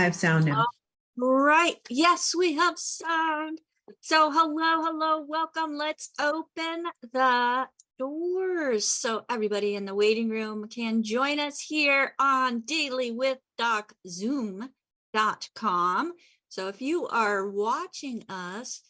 have sound now. Right. Yes, we have sound. So hello, welcome. Let's open the doors so everybody in the waiting room can join us here on Daily with Doc Zoom.com. So if you are watching us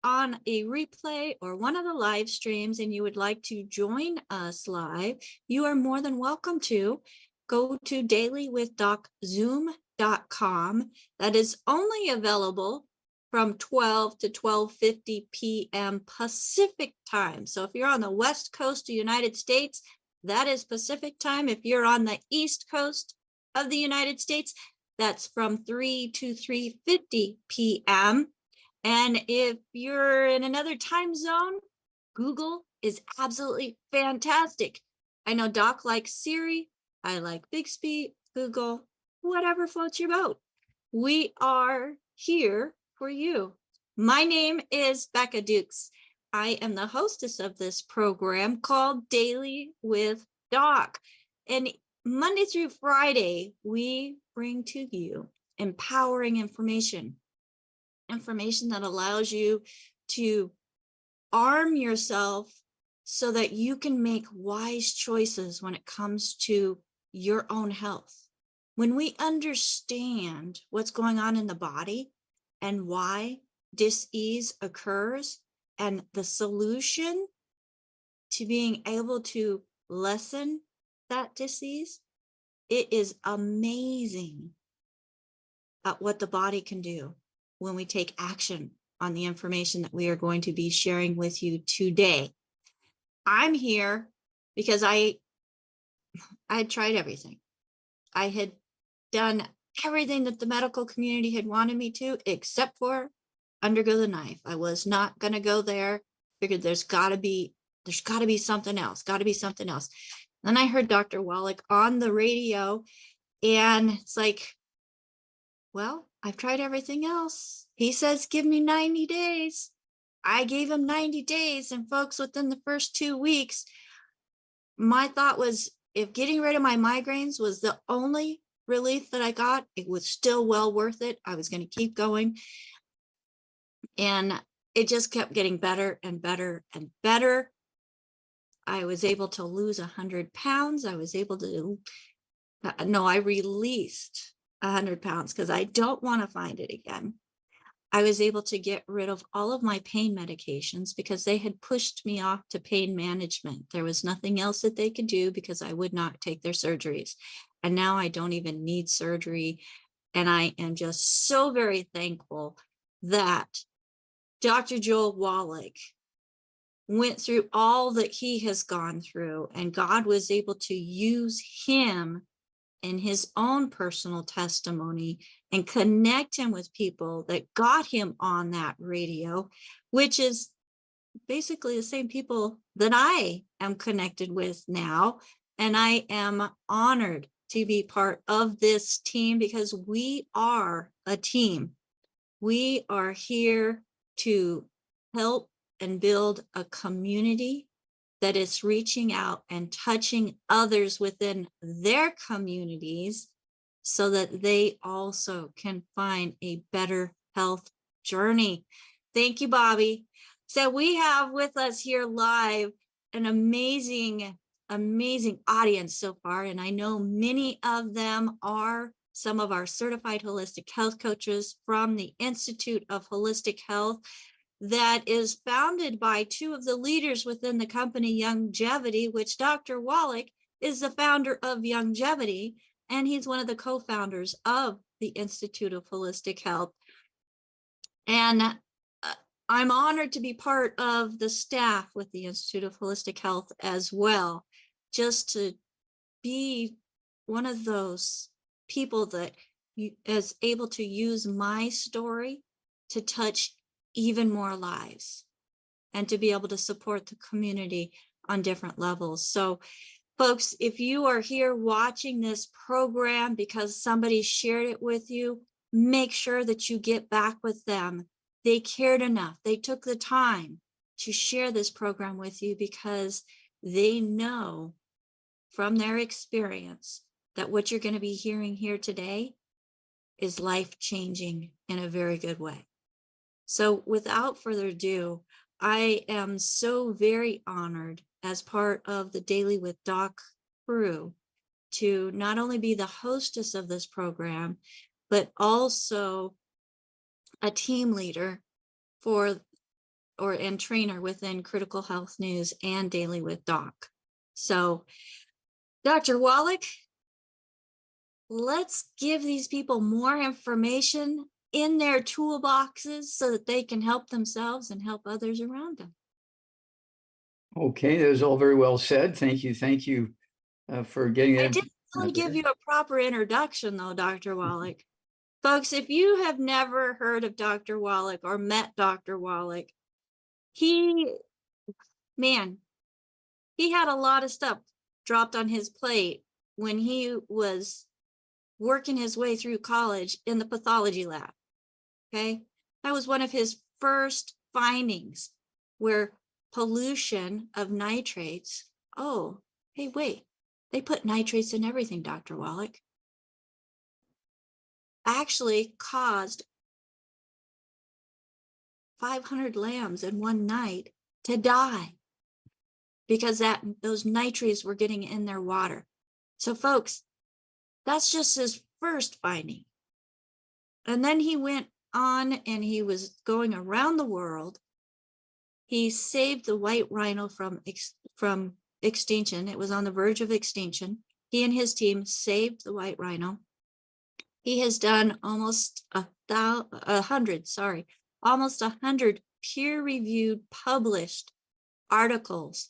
on a replay or one of the live streams and you would like to join us live, you are more than welcome to go to dailywithDocZoom.com. That is only available from 12 to 12:50 p.m. Pacific time. So if you're on the West Coast of the United States, that is Pacific time. If you're on the East Coast of the United States, that's from 3 to 3:50 p.m. And if you're in another time zone, Google is absolutely fantastic. I know Doc likes Siri. I like Bixby, Google, whatever floats your boat. We are here for you. My name is Becca Dukes. I am the hostess of this program called Daily with Doc. And Monday through Friday, we bring to you empowering information that allows you to arm yourself so that you can make wise choices when it comes to your own health. When we understand what's going on in the body and why dis-ease occurs and the solution to being able to lessen that dis-ease, it is amazing at what the body can do when we take action on the information that we are going to be sharing with you today. I'm here because I had tried everything. I had done everything that the medical community had wanted me to, except for undergo the knife. I was not going to go there. Figured there's got to be something else, Then I heard Dr. Wallach on the radio, and it's like, well, I've tried everything else. He says, give me 90 days. I gave him 90 days. And folks, within the first 2 weeks, my thought was, if getting rid of my migraines was the only relief that I got, it was still well worth it. I was going to keep going. And it just kept getting better and better and better. I was able to lose 100 pounds. I released 100 pounds because I don't want to find it again. I was able to get rid of all of my pain medications because they had pushed me off to pain management. There was nothing else that they could do because I would not take their surgeries. And now I don't even need surgery. And I am just so very thankful that Dr. Joel Wallach went through all that he has gone through, and God was able to use him in his own personal testimony and connect him with people that got him on that radio, which is basically the same people that I am connected with now. And I am honored to be part of this team because we are a team. We are here to help and build a community that is reaching out and touching others within their communities so that they also can find a better health journey. Thank you, Bobby. So we have with us here live an amazing audience so far. And I know many of them are some of our certified holistic health coaches from the Institute of Holistic Health, that is founded by two of the leaders within the company Longevity, which Dr. Wallach is the founder of Longevity, and he's one of the co-founders of the Institute of Holistic Health. And I'm honored to be part of the staff with the Institute of Holistic Health as well, just to be one of those people that is able to use my story to touch even more lives and to be able to support the community on different levels. So folks, if you are here watching this program because somebody shared it with you, make sure that you get back with them. They cared enough. They took the time to share this program with you because they know from their experience that what you're going to be hearing here today is life-changing in a very good way. So without further ado, I am so very honored as part of the Daily with Doc crew to not only be the hostess of this program, but also a team leader and trainer within Critical Health News and Daily with Doc. So Dr. Wallach, let's give these people more information in their toolboxes so that they can help themselves and help others around them. Okay, that was all very well said. Thank you for getting that. I didn't really give you a proper introduction though, Dr. Wallach. Folks, if you have never heard of Dr. Wallach or met Dr. Wallach, he had a lot of stuff dropped on his plate when he was working his way through college in the pathology lab. Okay, that was one of his first findings, where pollution of nitrates. Oh, hey, wait, they put nitrates in everything, Dr. Wallach. Actually caused 500 lambs in one night to die because those nitrates were getting in their water. So folks, that's just his first finding. And then he went on and he was going around the world. He saved the white rhino from extinction. It was on the verge of extinction. He and his team saved the white rhino. He has done almost 100 peer-reviewed published articles.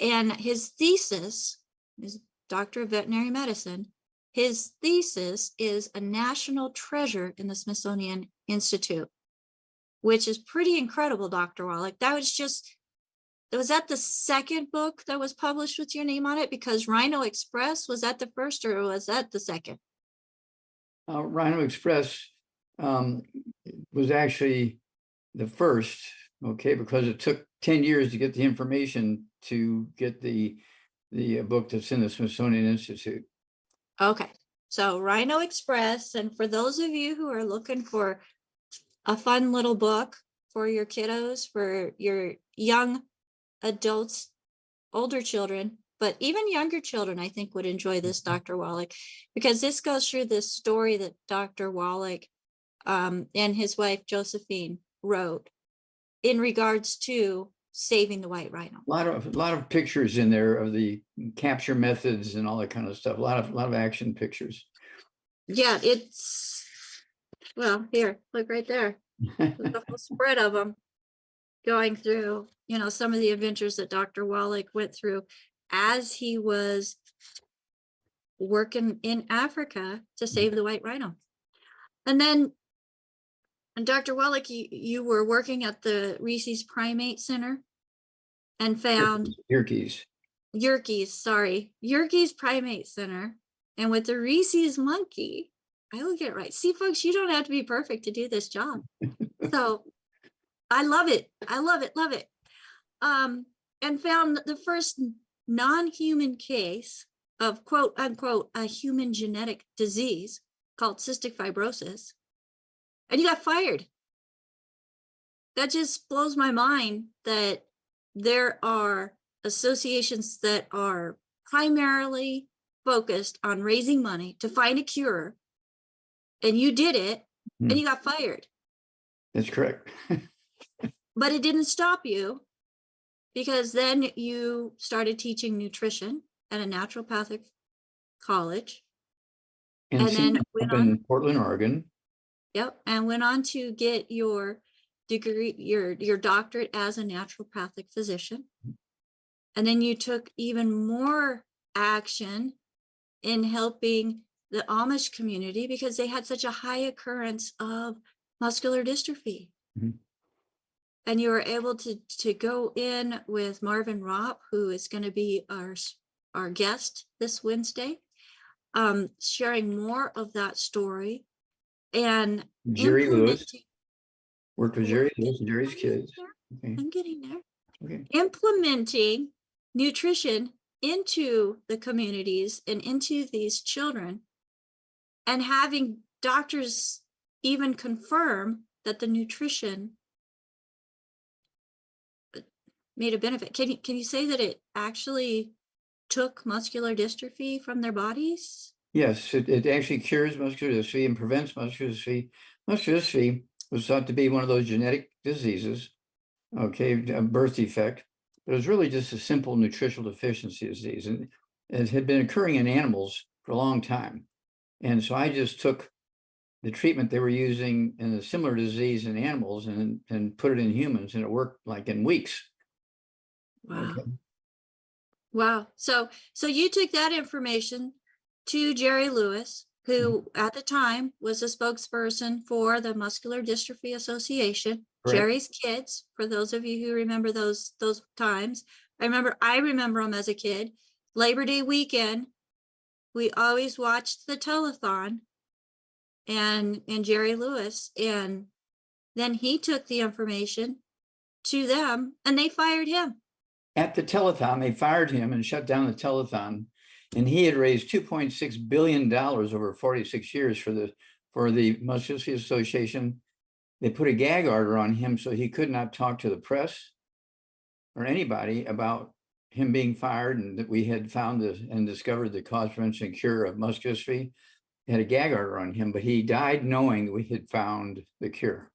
And his thesis is Doctor of Veterinary Medicine. His thesis is a national treasure in the Smithsonian Institute, which is pretty incredible, Dr. Wallach. Was that the second book that was published with your name on it? Because Rhino Express, was that the first or was that the second? Rhino Express was actually the first, okay, because it took 10 years to get the information to get the book that's in the Smithsonian Institute. Okay, so Rhino Express, and for those of you who are looking for a fun little book for your kiddos, for your young adults, older children, but even younger children, I think would enjoy this, Dr. Wallach, because this goes through this story that Dr. Wallach and his wife Josephine wrote in regards to saving the white rhino. A lot of pictures in there of the capture methods and all that kind of stuff. A lot of action pictures. Yeah, well, here, look right there. There's a whole spread of them going through, some of the adventures that Dr. Wallach went through as he was working in Africa to save the white rhino. And then, Dr. Wallach, you were working at the Reese's Primate Center and found Yerkes Primate Center, and with the Reese's monkey, I will get it right. See, folks, you don't have to be perfect to do this job. So I love it. And found the first non-human case of quote unquote a human genetic disease called cystic fibrosis, and you got fired. That just blows my mind that there are associations that are primarily focused on raising money to find a cure, and you did it, and you got fired. That's correct. But it didn't stop you, because then you started teaching nutrition at a naturopathic college. And then went on in Portland, Oregon. Yep. And went on to get your degree, your doctorate as a naturopathic physician. And then you took even more action in helping the Amish community because they had such a high occurrence of muscular dystrophy. And you were able to go in with Marvin Ropp, who is going to be our guest this Wednesday, sharing more of that story. And Jerry Lewis worked with Jerry Lewis and Jerry's kids. Okay. I'm getting there. Okay. Implementing nutrition into the communities and into these children, and having doctors even confirm that the nutrition made a benefit. Can you say that it actually took muscular dystrophy from their bodies? Yes, it actually cures muscular dystrophy and prevents muscular dystrophy. Muscular dystrophy was thought to be one of those genetic diseases, okay, a birth defect, but it was really just a simple nutritional deficiency disease. And it had been occurring in animals for a long time. And so I just took the treatment they were using in a similar disease in animals and put it in humans, and it worked like in weeks. Wow. Okay. Wow. So you took that information to Jerry Lewis, who at the time was a spokesperson for the Muscular Dystrophy Association. Correct. Jerry's kids, for those of you who remember those times. I remember them as a kid. Labor Day weekend, we always watched the telethon and Jerry Lewis, and then he took the information to them and they fired him. At the telethon, they fired him and shut down the telethon, and he had raised $2.6 billion over 46 years for the Muscular Dystrophy Association. They put a gag order on him so he could not talk to the press or anybody about him being fired, and that we had found and discovered the cause, prevention, and cure of muscular dystrophy. They had a gag order on him, but he died knowing we had found the cure.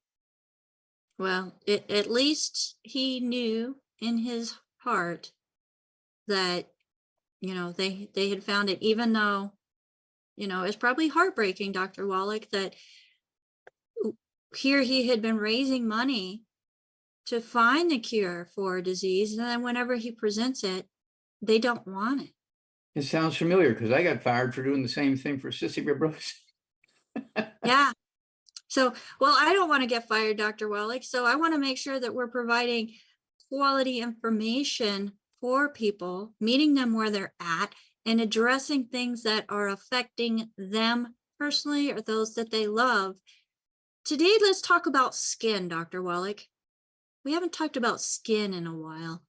Well, at least he knew in his heart that, they had found it, even though, it's probably heartbreaking, Dr. Wallach, that here he had been raising money to find the cure for a disease, and then whenever he presents it, they don't want it. It sounds familiar because I got fired for doing the same thing for cystic fibrosis. Yeah. So, well, I don't want to get fired, Dr. Wallach. So I want to make sure that we're providing quality information for people, meeting them where they're at, and addressing things that are affecting them personally or those that they love. Today, let's talk about skin, Dr. Wallach. We haven't talked about skin in a while.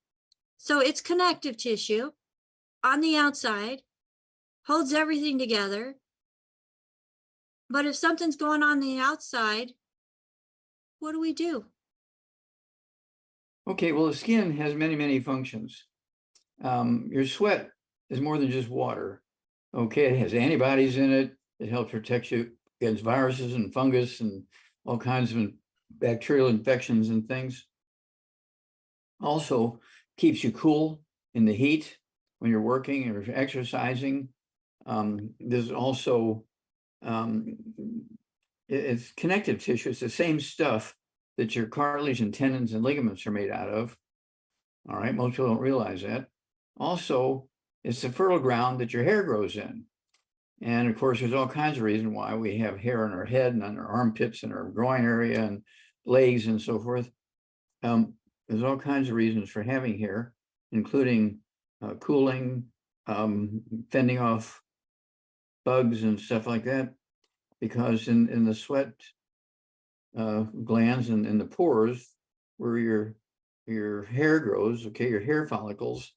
So it's connective tissue on the outside, holds everything together. But if something's going on the outside, what do we do? Okay, well, the skin has many, many functions. Your sweat is more than just water. Okay, it has antibodies in it. It helps protect you against viruses and fungus and all kinds of bacterial infections and things. Also keeps you cool in the heat when you're working or exercising. There's also, it's connective tissue. It's the same stuff that your cartilage and tendons and ligaments are made out of. All right, most people don't realize that. Also, it's the fertile ground that your hair grows in. And of course, there's all kinds of reasons why we have hair on our head and on our armpits and our groin area and legs and so forth. There's all kinds of reasons for having hair, including cooling, fending off bugs and stuff like that, because in the sweat glands and in the pores where your hair grows, okay, your hair follicles,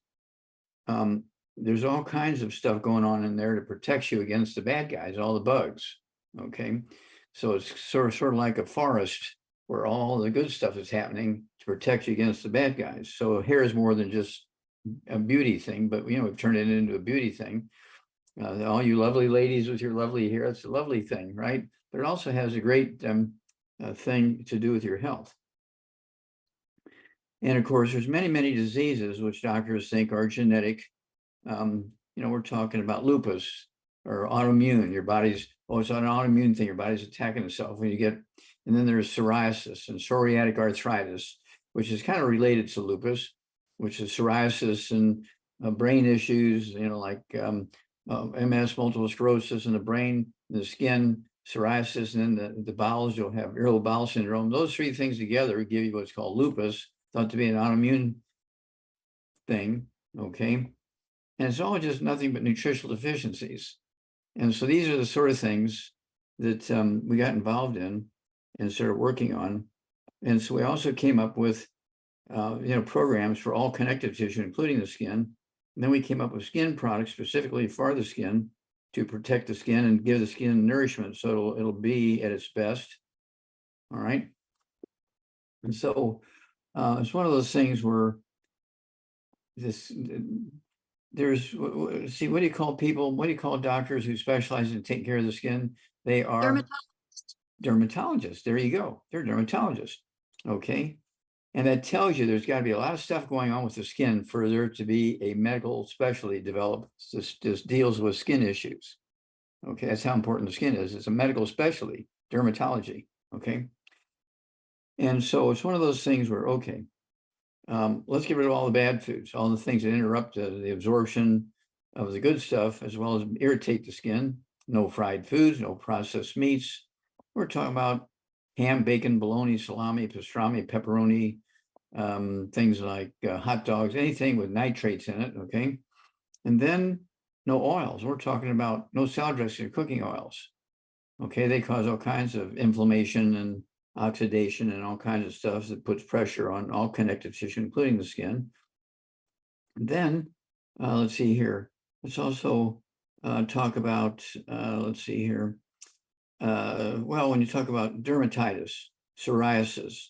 there's all kinds of stuff going on in there to protect you against the bad guys, all the bugs, okay? So it's sort of like a forest where all the good stuff is happening to protect you against the bad guys. So hair is more than just a beauty thing, but we've turned it into a beauty thing. All you lovely ladies with your lovely hair, it's a lovely thing, right? But it also has a great thing to do with your health. And of course, there's many, many diseases which doctors think are genetic. We're talking about lupus or autoimmune. Your body's, it's an autoimmune thing. Your body's attacking itself when you get, and then there's psoriasis and psoriatic arthritis, which is kind of related to lupus, which is psoriasis and brain issues, like MS, multiple sclerosis in the brain, the skin, psoriasis, and then the bowels, you'll have irritable bowel syndrome. Those three things together give you what's called lupus, thought to be an autoimmune thing, okay? And it's all just nothing but nutritional deficiencies. And so these are the sort of things that we got involved in and started working on. And so we also came up with, programs for all connective tissue, including the skin. And then we came up with skin products specifically for the skin. to protect the skin and give the skin nourishment. So it'll be at its best. All right. And so it's one of those things where there's, see, what do you call people? What do you call doctors who specialize in taking care of the skin? They are dermatologists. There you go. They're dermatologists. Okay. And that tells you there's got to be a lot of stuff going on with the skin for there to be a medical specialty developed. This deals with skin issues. Okay. That's how important the skin is. It's a medical specialty, dermatology. Okay. And so it's one of those things where, okay, let's get rid of all the bad foods, all the things that interrupt the absorption of the good stuff, as well as irritate the skin. No fried foods, no processed meats. We're talking about ham, bacon, bologna, salami, pastrami, pepperoni, things like hot dogs, anything with nitrates in it, okay? And then no oils. We're talking about no salad dressing or cooking oils. Okay, they cause all kinds of inflammation and oxidation and all kinds of stuff that puts pressure on all connective tissue, including the skin. And then, let's see here. Let's also talk about, let's see here. Well, when you talk about dermatitis, psoriasis,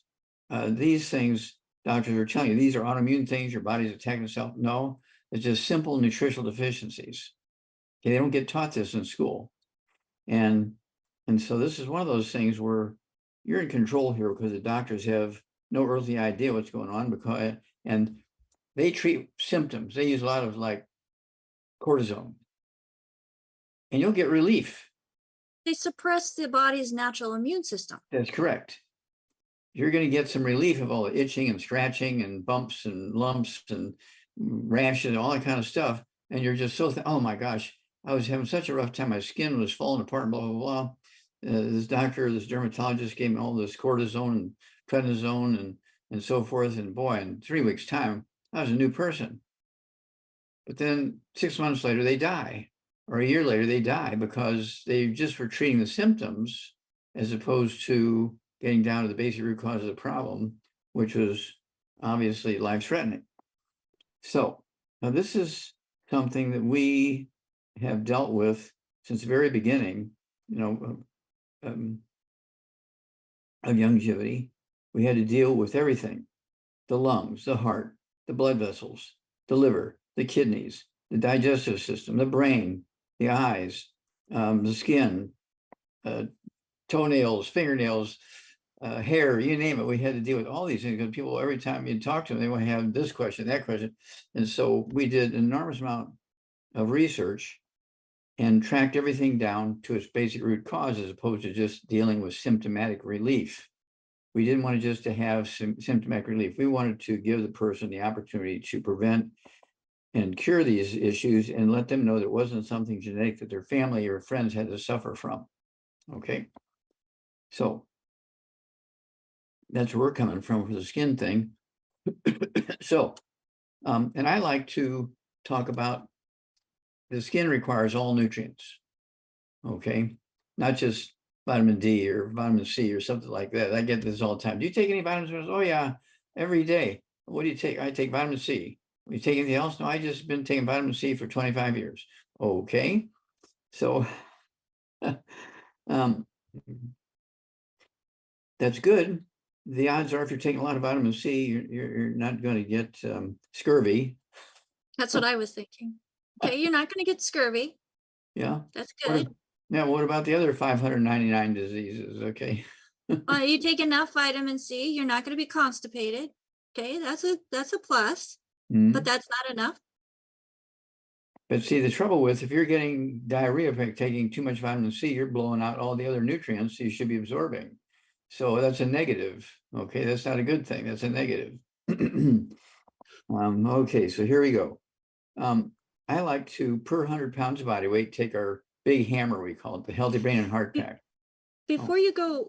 these things, doctors are telling you, these are autoimmune things, your body's attacking itself. No, it's just simple nutritional deficiencies. Okay, they don't get taught this in school. And so this is one of those things where you're in control here because the doctors have no earthly idea what's going on and they treat symptoms. They use a lot of like cortisone and you'll get relief. They suppress the body's natural immune system. That's correct. You're going to get some relief of all the itching and scratching and bumps and lumps and rashes and all that kind of stuff. And you're just so, oh my gosh, I was having such a rough time. My skin was falling apart and blah, blah, blah. This dermatologist gave me all this cortisone and prednisone and so forth. And boy, in 3 weeks' time, I was a new person. But then 6 months later, they die. Or a year later, they die because they just were treating the symptoms as opposed to getting down to the basic root cause of the problem, which was obviously life-threatening. So now this is something that we have dealt with since the very beginning, of longevity. We had to deal with everything: the lungs, the heart, the blood vessels, the liver, the kidneys, the digestive system, the brain, the eyes, the skin, toenails, fingernails, hair, you name it. We had to deal with all these things because people, every time you talk to them, they want to have this question, that question. And so we did an enormous amount of research and tracked everything down to its basic root cause, as opposed to just dealing with symptomatic relief. We didn't want to just to have symptomatic relief. We wanted to give the person the opportunity to prevent and cure these issues and let them know that it wasn't something genetic that their family or friends had to suffer from. Okay. So that's where we're coming from for the skin thing. So, and I like to talk about the skin requires all nutrients. Okay. Not just vitamin D or vitamin C or something like that. I get this all the time. Do you take any vitamins? Oh yeah, every day. What do you take? I take vitamin C. You take anything else? No, I just been taking vitamin C for 25 years. Okay. So that's good. The odds are if you're taking a lot of vitamin C, you're not going to get scurvy. That's what I was thinking. Okay, you're not going to get scurvy. Yeah. That's good. Now, what about the other 599 diseases? Okay. You take enough vitamin C, you're not going to be constipated. Okay, that's a plus, but that's not enough. But see, the trouble with, if you're getting diarrhea by taking too much vitamin C, you're blowing out all the other nutrients you should be absorbing. So that's a negative. Okay, that's not a good thing. That's a negative. Okay, so here we go. I like to, per 100 pounds of body weight, take our big hammer, we call it, the Healthy Brain and Heart Pack. Before you go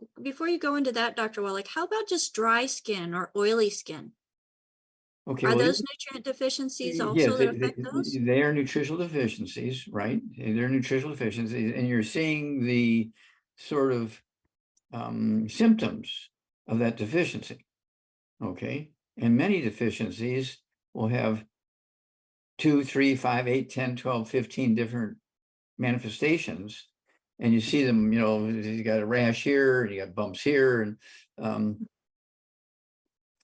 into that, Dr. Wallach, how about just dry skin or oily skin? Okay, Are those nutrient deficiencies also that affect those? They are nutritional deficiencies, right? They're nutritional deficiencies, and you're seeing the sort of symptoms of that deficiency. Okay, and many deficiencies will have 2, 3, 5, 8, 10, 12, 15 different manifestations, and you see them, you know, you got a rash here, and you got bumps here, and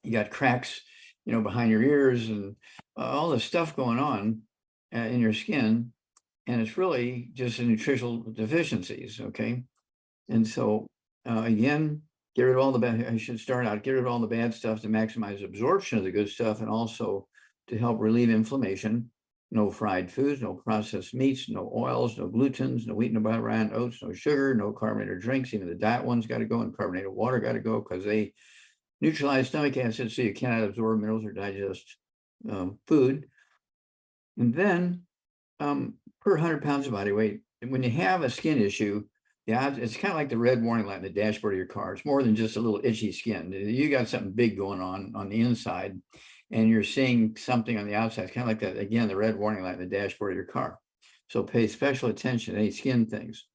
you got cracks, you know, behind your ears, and all this stuff going on in your skin, and it's really just a nutritional deficiencies. Okay, and so again, get rid of all the bad. I should start out, get rid of all the bad stuff to maximize absorption of the good stuff, and also to help relieve inflammation. No fried foods, no processed meats, no oils, no glutens, no wheat, no butter, rye, oats, no sugar, no carbonated drinks. Even the diet ones got to go, and carbonated water got to go, because they neutralize stomach acid, so you cannot absorb minerals or digest food. And then per 100 pounds of body weight, when you have a skin issue, yeah, it's kind of like the red warning light in the dashboard of your car. It's more than just a little itchy skin. You got something big going on the inside, and you're seeing something on the outside. It's kind of like that, again, the red warning light in the dashboard of your car. So pay special attention to any skin things.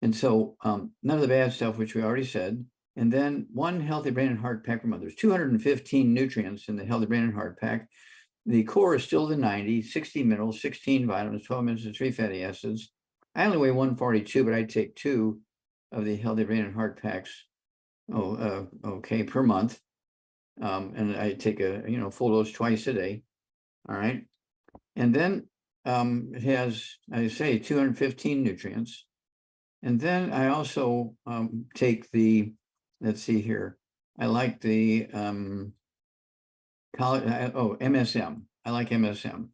And so none of the bad stuff, which we already said. And then one healthy brain and heart pack per month. There's 215 nutrients in the healthy brain and heart pack. The core is still the 90, 60 minerals, 16 vitamins, 12 minutes, and 3 fatty acids. I only weigh 142, but I take 2 of the healthy brain and heart packs, okay, per month. And I take a, you know, full dose twice a day. All right. And then it has, I say, 215 nutrients. And then I also take the, let's see here, I like the MSM. I like MSM.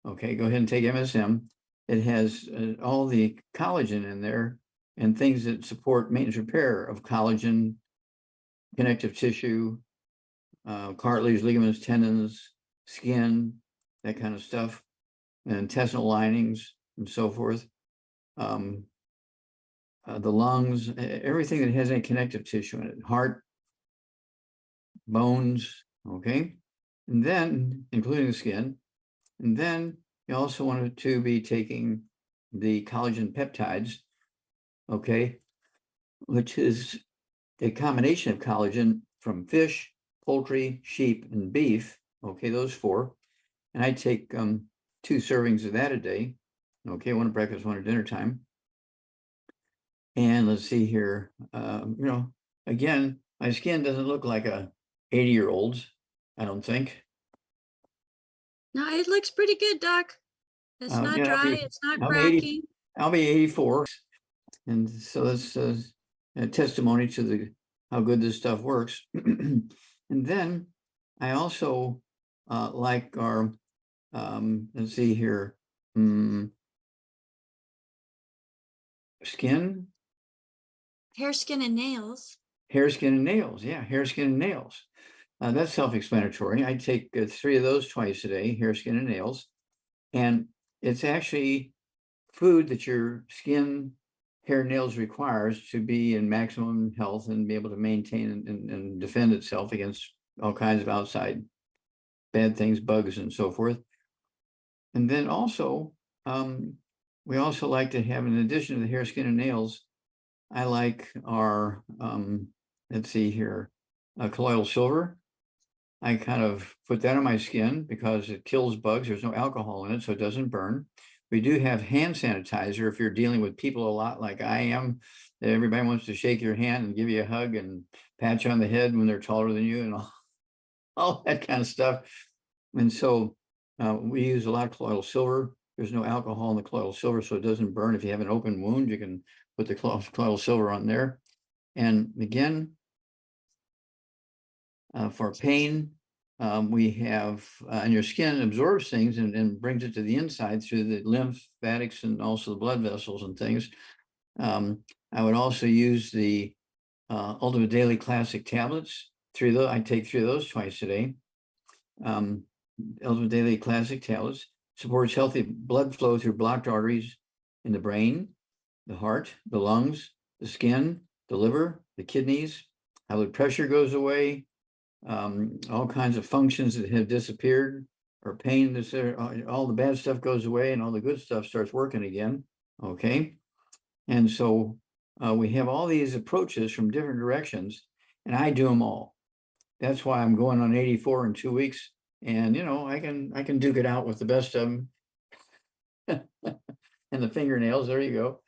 Okay, go ahead and take MSM. It has all the collagen in there and things that support maintenance repair of collagen, connective tissue, cartilage, ligaments, tendons, skin, that kind of stuff, and intestinal linings and so forth. The lungs, everything that has any connective tissue in it, heart, bones, okay? And then, including the skin. And then you also wanted to be taking the collagen peptides, okay, which is a combination of collagen from fish, poultry, sheep, and beef, okay, those 4. And I take 2 servings of that a day, okay, one at breakfast, one at dinner time. And let's see here, you know, again, my skin doesn't look like a 80-year-old's, I don't think. No, it looks pretty good, Doc. It's not Yeah, dry, it's not I'll be 80, cracking. I'll be 84. And so that's a testimony to the how good this stuff works. And then I also like our, let's see here, skin, Hair, skin, and nails. hair, skin, and nails. Yeah, hair, skin, and nails. That's self-explanatory. I take 3 of those twice a day, hair, skin, and nails. And it's actually food that your skin, hair, nails requires to be in maximum health and be able to maintain and defend itself against all kinds of outside bad things, bugs, and so forth. And then also, we also like to have, in addition to the hair, skin, and nails, I like our, let's see here, colloidal silver. I kind of put that on my skin because it kills bugs. There's no alcohol in it, so it doesn't burn. We do have hand sanitizer if you're dealing with people a lot like I am. Everybody wants to shake your hand and give you a hug and pat you on the head when they're taller than you and all that kind of stuff. And so we use a lot of colloidal silver. There's no alcohol in the colloidal silver, so it doesn't burn. If you have an open wound, you can put the colloidal silver on there. And again, for pain, we have, and your skin absorbs things and brings it to the inside through the lymphatics and also the blood vessels and things. I would also use the Ultimate Daily Classic tablets. I take 3 of those twice a day. Ultimate Daily Classic tablets supports healthy blood flow through blocked arteries in the brain, the heart, the lungs, the skin, the liver, the kidneys. High blood pressure goes away. All kinds of functions that have disappeared or pain, all the bad stuff goes away and all the good stuff starts working again. Okay. And so we have all these approaches from different directions, and I do them all. That's why I'm going on 84 in 2 weeks. And, you know, I can duke it out with the best of them. And the fingernails, there you go.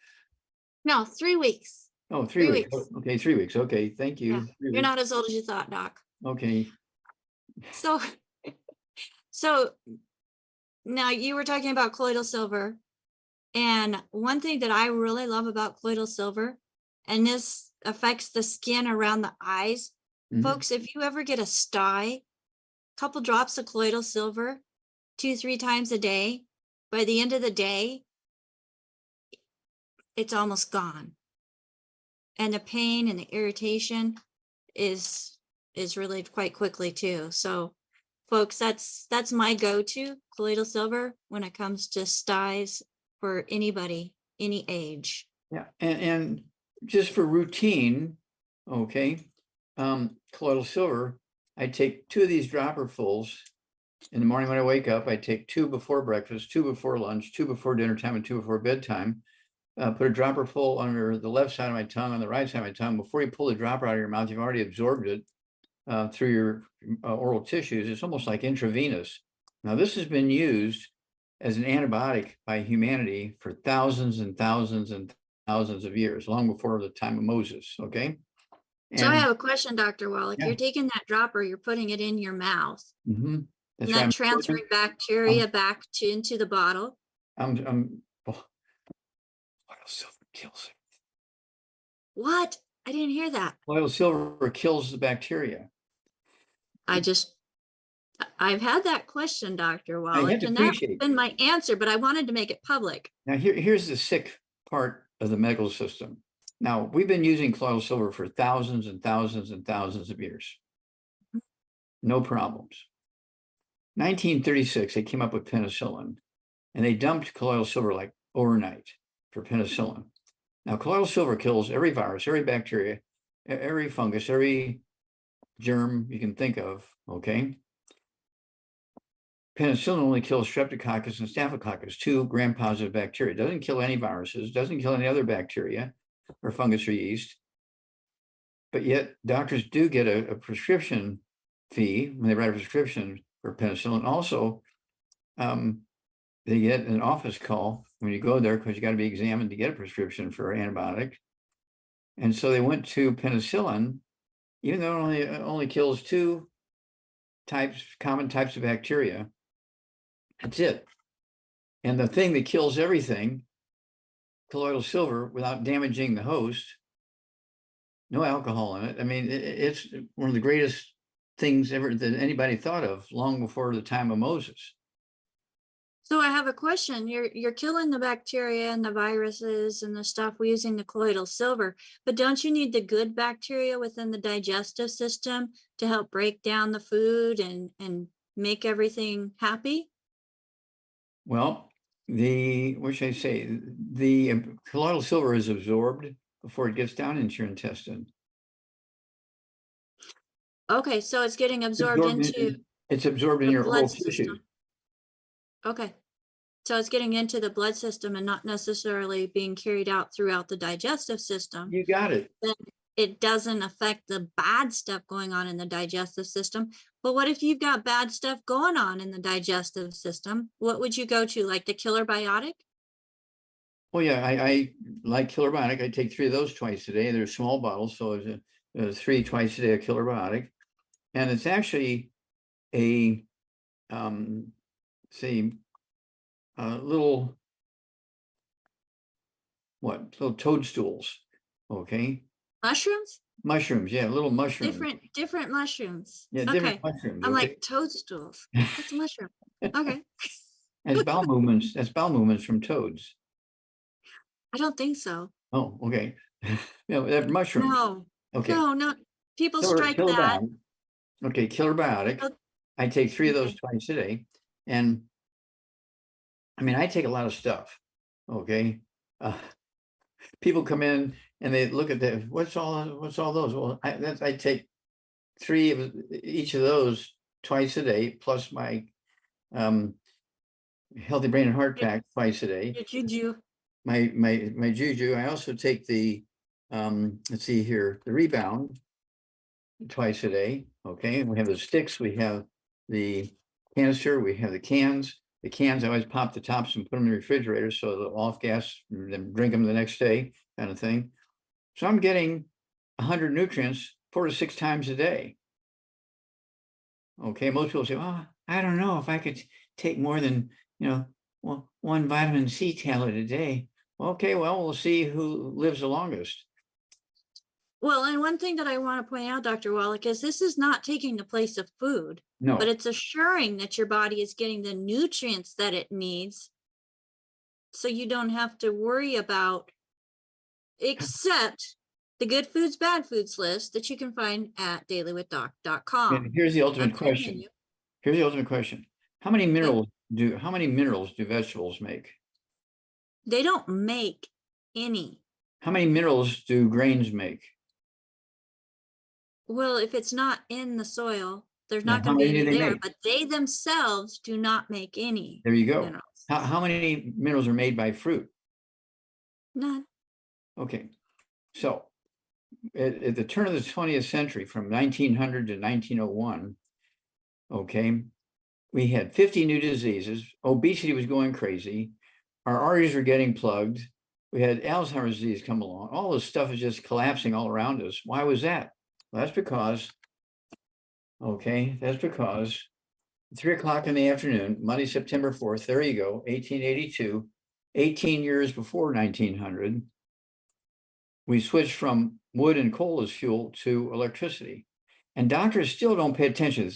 No, 3 weeks. Oh, 3 3 weeks. weeks. Okay, 3 weeks. Okay, thank Yeah, you. 3 you're weeks. not as old as you thought, Doc. Okay. So, so now you were talking about colloidal silver. And one thing that I really love about colloidal silver, and this affects the skin around the eyes, Mhm. folks, if you ever get a sty, couple drops of colloidal silver 2-3 times a day, by the end of the day, it's almost gone. And the pain and the irritation is relieved quite quickly too. So folks, that's my go-to colloidal silver when it comes to styes for anybody, any age. Yeah, and just for routine, okay, colloidal silver, I take 2 of these dropperfuls in the morning when I wake up. I take 2 before breakfast, 2 before lunch, 2 before dinner time, and 2 before bedtime. Put a dropper full under the left side of my tongue, on the right side of my tongue. Before you pull the dropper out of your mouth, you've already absorbed it through your oral tissues. It's almost like intravenous. Now, this has been used as an antibiotic by humanity for thousands and thousands and thousands of years, long before the time of Moses. Okay. So I And have a question, Dr. Wallach. yeah, You're taking that dropper, you're putting it in your mouth, that's and right. that transferring bacteria back into the bottle. Colloidal silver kills it. What? I didn't hear that. Colloidal silver kills the bacteria. I've had that question, Dr. Now, you have Wallach, to and that's appreciate. been my answer, but I wanted to make it public. Now, here's the sick part of the medical system. Now, we've been using colloidal silver for thousands and thousands and thousands of years. No problems. 1936, they came up with penicillin, and they dumped colloidal silver like overnight for penicillin. Now, colloidal silver kills every virus, every bacteria, every fungus, every germ you can think of, okay? Penicillin only kills Streptococcus and Staphylococcus, 2 gram-positive bacteria. It doesn't kill any viruses, doesn't kill any other bacteria or fungus or yeast. But yet doctors do get a prescription fee when they write a prescription for penicillin. Also, they get an office call when you go there because you got to be examined to get a prescription for antibiotic. And so they went to penicillin, even though it only kills 2 common types of bacteria. That's it. And the thing that kills everything, colloidal silver, without damaging the host, no alcohol in it. I mean, it's one of the greatest things ever that anybody thought of, long before the time of Moses. So I have a question. You're killing the bacteria and the viruses and the stuff using the colloidal silver, but don't you need the good bacteria within the digestive system to help break down the food and make everything happy? Well, what should I say? The colloidal silver is absorbed before it gets down into your intestine. Okay, so it's getting absorbed into It's absorbed in the your oral blood tissue. system. Okay, so it's getting into the blood system and not necessarily being carried out throughout the digestive system. You got it. Then it doesn't affect the bad stuff going on in the digestive system. But what if you've got bad stuff going on in the digestive system? What would you go to, like the killer biotic? Oh yeah, I like killer biotic. I take 3 of those twice a day. They're small bottles, so it's 3 twice a day of killer biotic. And it's actually a little toadstools, okay? Mushrooms? Mushrooms, yeah, little mushrooms. Different mushrooms. Yeah, Okay. different mushrooms. I'm Okay? like toadstools. What's a mushroom? Okay. That's bowel movements. That's bowel movements from toads. I don't think so. Oh, okay. No, they're mushrooms. No. Okay. No. People strike Killer that. biotic. Okay, killer biotic. Oh, I take 3 of those okay. twice a day. And I mean, I take a lot of stuff. Okay. People come in and they look at that. What's all those? Well, I take 3 of each of those twice a day, plus my healthy brain and heart pack twice a day. Your juju. My juju. I also take the let's see here, the rebound twice a day. Okay, we have the sticks, we have the canister, we have the cans, the cans, I always pop the tops and put them in the refrigerator, so the off gas, then drink them the next day, kind of thing. So I'm getting 100 nutrients 4 to 6 times a day. Okay, most people say, well, I don't know if I could take more than, well, one vitamin C tablet a day. Okay, well, we'll see who lives the longest. Well, and one thing that I want to point out, Dr. Wallach, is this is not taking the place of food, No, but it's assuring that your body is getting the nutrients that it needs. So you don't have to worry about, except the good foods, bad foods list that you can find at dailywithdoc.com. and here's the ultimate I'm question. continue. Here's the ultimate question. How many minerals do vegetables make? They don't make any. How many minerals do grains make? Well, if it's not in the soil, there's Now, not how going to be many do any they there, make? but they themselves do not make any There you go. minerals. How many minerals are made by fruit? None. Okay, so at the turn of the 20th century, from 1900 to 1901, okay, we had 50 new diseases. Obesity was going crazy. Our arteries were getting plugged. We had Alzheimer's disease come along. All this stuff is just collapsing all around us. Why was that? Well, that's because 3 o'clock in the afternoon, Monday, September 4th, there you go, 1882, 18 years before 1900, we switched from wood and coal as fuel to electricity. And doctors still don't pay attention.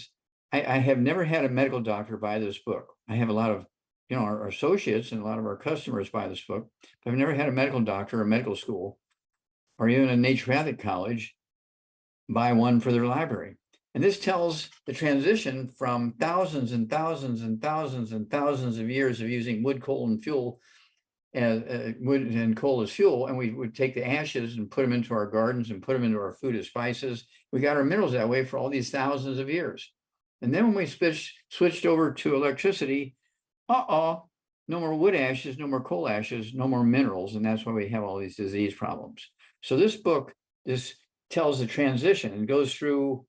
I have never had a medical doctor buy this book. I have a lot of, our associates and a lot of our customers buy this book, but I've never had a medical doctor or medical school or even a naturopathic college buy one for their library. And this tells the transition from thousands and thousands and thousands and thousands of years of using wood, coal, and fuel, wood and coal as fuel, and we would take the ashes and put them into our gardens and put them into our food as spices. We got our minerals that way for all these thousands of years. And then when we switched over to electricity, no more wood ashes, no more coal ashes, no more minerals, and that's why we have all these disease problems. So this book, tells the transition and goes through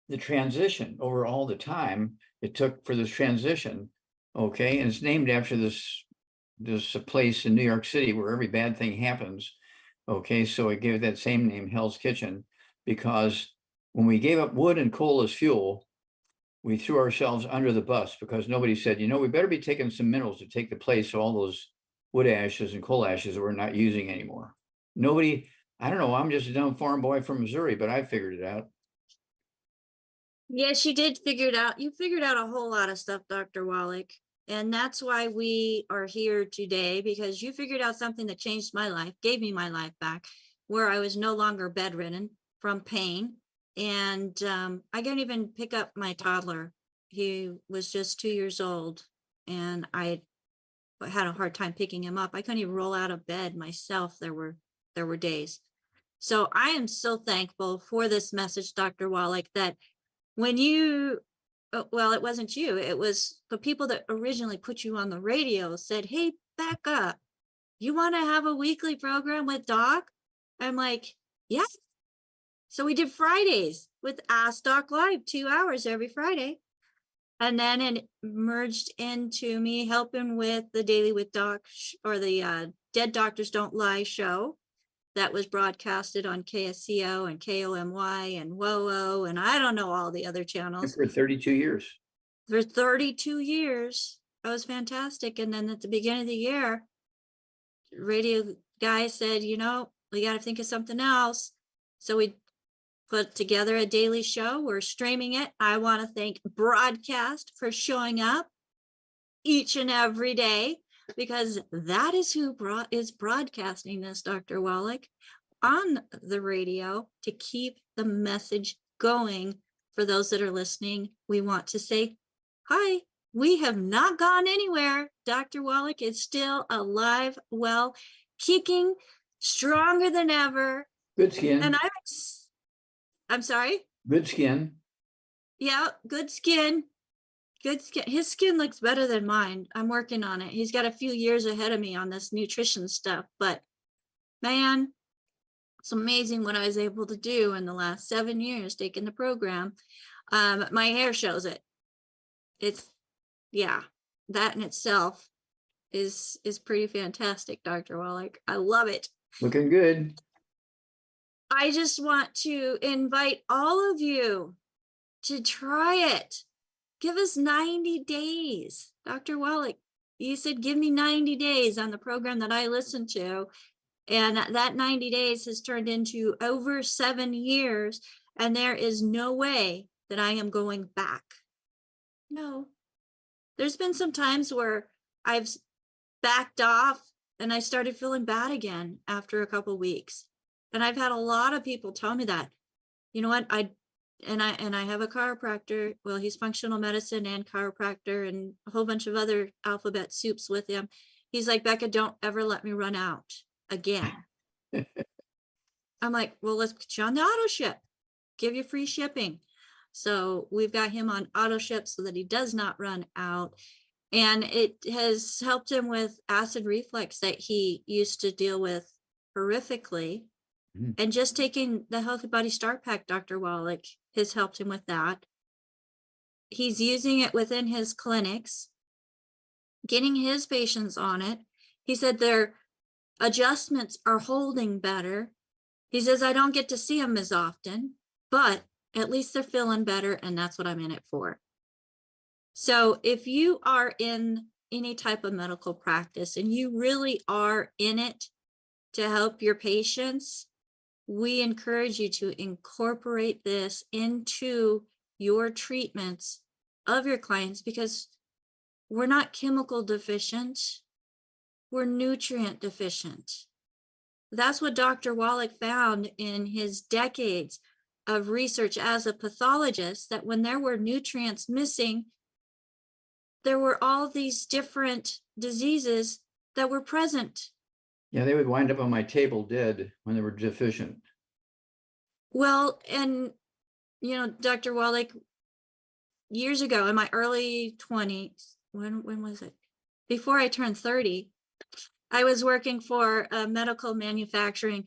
the transition over all the time it took for this transition. Okay, and it's named after this place in New York City where every bad thing happens. Okay, so it gave it that same name, Hell's Kitchen, because when we gave up wood and coal as fuel, we threw ourselves under the bus because nobody said, we better be taking some minerals to take the place of all those wood ashes and coal ashes that we're not using anymore. Nobody, I don't know, I'm just a dumb farm boy from Missouri, but I figured it out. Yes, you did figure it out. You figured out a whole lot of stuff, Dr. Wallach. And that's why we are here today, because you figured out something that changed my life, gave me my life back, where I was no longer bedridden from pain. And I couldn't even pick up my toddler. He was just 2 years old, and I had a hard time picking him up. I couldn't even roll out of bed myself. There were days. So I am so thankful for this message, Dr. Wallach, that when you, well, it wasn't you, it was the people that originally put you on the radio said, hey, Becca, you want to have a weekly program with Doc? I'm like, yeah. So we did Fridays with Ask Doc Live, 2 hours every Friday. And then it merged into me helping with the Daily with Doc or the Dead Doctors Don't Lie show that was broadcasted on KSCO and KOMY and WOO, and I don't know all the other channels. For 32 years. For 32 years. That was fantastic. And then at the beginning of the year, radio guy said, we got to think of something else. So we put together a daily show. We're streaming it. I want to thank Broadcast for showing up each and every day, because that is who is broadcasting this, Dr. Wallach, on the radio to keep the message going for those that are listening. We want to say, hi, we have not gone anywhere. Dr. Wallach is still alive, well, kicking, stronger than ever. Good skin. And I'm sorry? Good skin. Yeah, good skin. Good skin. His skin looks better than mine. I'm working on it. He's got a few years ahead of me on this nutrition stuff, but man, it's amazing what I was able to do in the last 7 years taking the program. My hair shows it. Yeah. that in itself is pretty fantastic, Dr. Wallach. I love it. Looking good. I just want to invite all of you to try it. Give us 90 days. Dr. Wallach, you said, give me 90 days on the program that I listened to. And that 90 days has turned into over 7 years. And there is no way that I am going back. No. There's been some times where I've backed off and I started feeling bad again after a couple of weeks. And I've had a lot of people tell me that, you know what, I have a chiropractor. Well, he's functional medicine and chiropractor and a whole bunch of other alphabet soups with him. He's like, Becca, don't ever let me run out again. I'm like, well, let's put you on the auto ship, give you free shipping. So we've got him on auto ship so that he does not run out. And it has helped him with acid reflux that he used to deal with horrifically. And just taking the Healthy Body Start Pack, Dr. Wallach, has helped him with that. He's using it within his clinics, getting his patients on it. He said their adjustments are holding better. He says, I don't get to see them as often, but at least they're feeling better, and that's what I'm in it for. So if you are in any type of medical practice and you really are in it to help your patients, we encourage you to incorporate this into your treatments of your clients, because we're not chemical deficient, we're nutrient deficient. That's what Dr. Wallach found in his decades of research as a pathologist, that when there were nutrients missing, there were all these different diseases that were present. Yeah, they would wind up on my table dead when they were deficient. Well, and, you know, Dr. Wallach, years ago in my early 20s, when was it? Before I turned 30, I was working for a medical manufacturing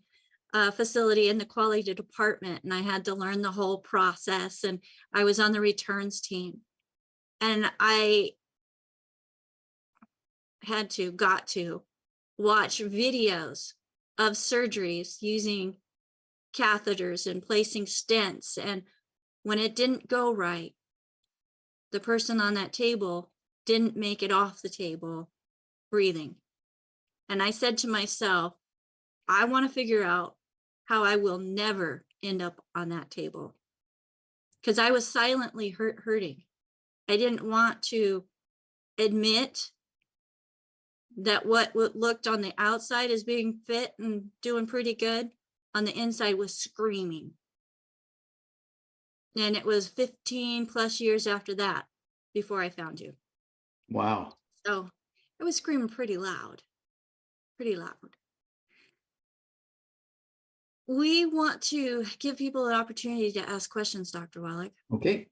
facility in the quality department, and I had to learn the whole process, and I was on the returns team. And I got to watch videos of surgeries using catheters and placing stents. And when it didn't go right, the person on that table didn't make it off the table breathing. And I said to myself, I want to figure out how I will never end up on that table, because I was silently hurting. I didn't want to admit that what looked on the outside as being fit and doing pretty good, on the inside was screaming. And it was 15 plus years after that before I found you. Wow. So I was screaming pretty loud, pretty loud. We want to give people an opportunity to ask questions, Dr. Wallach. Okay.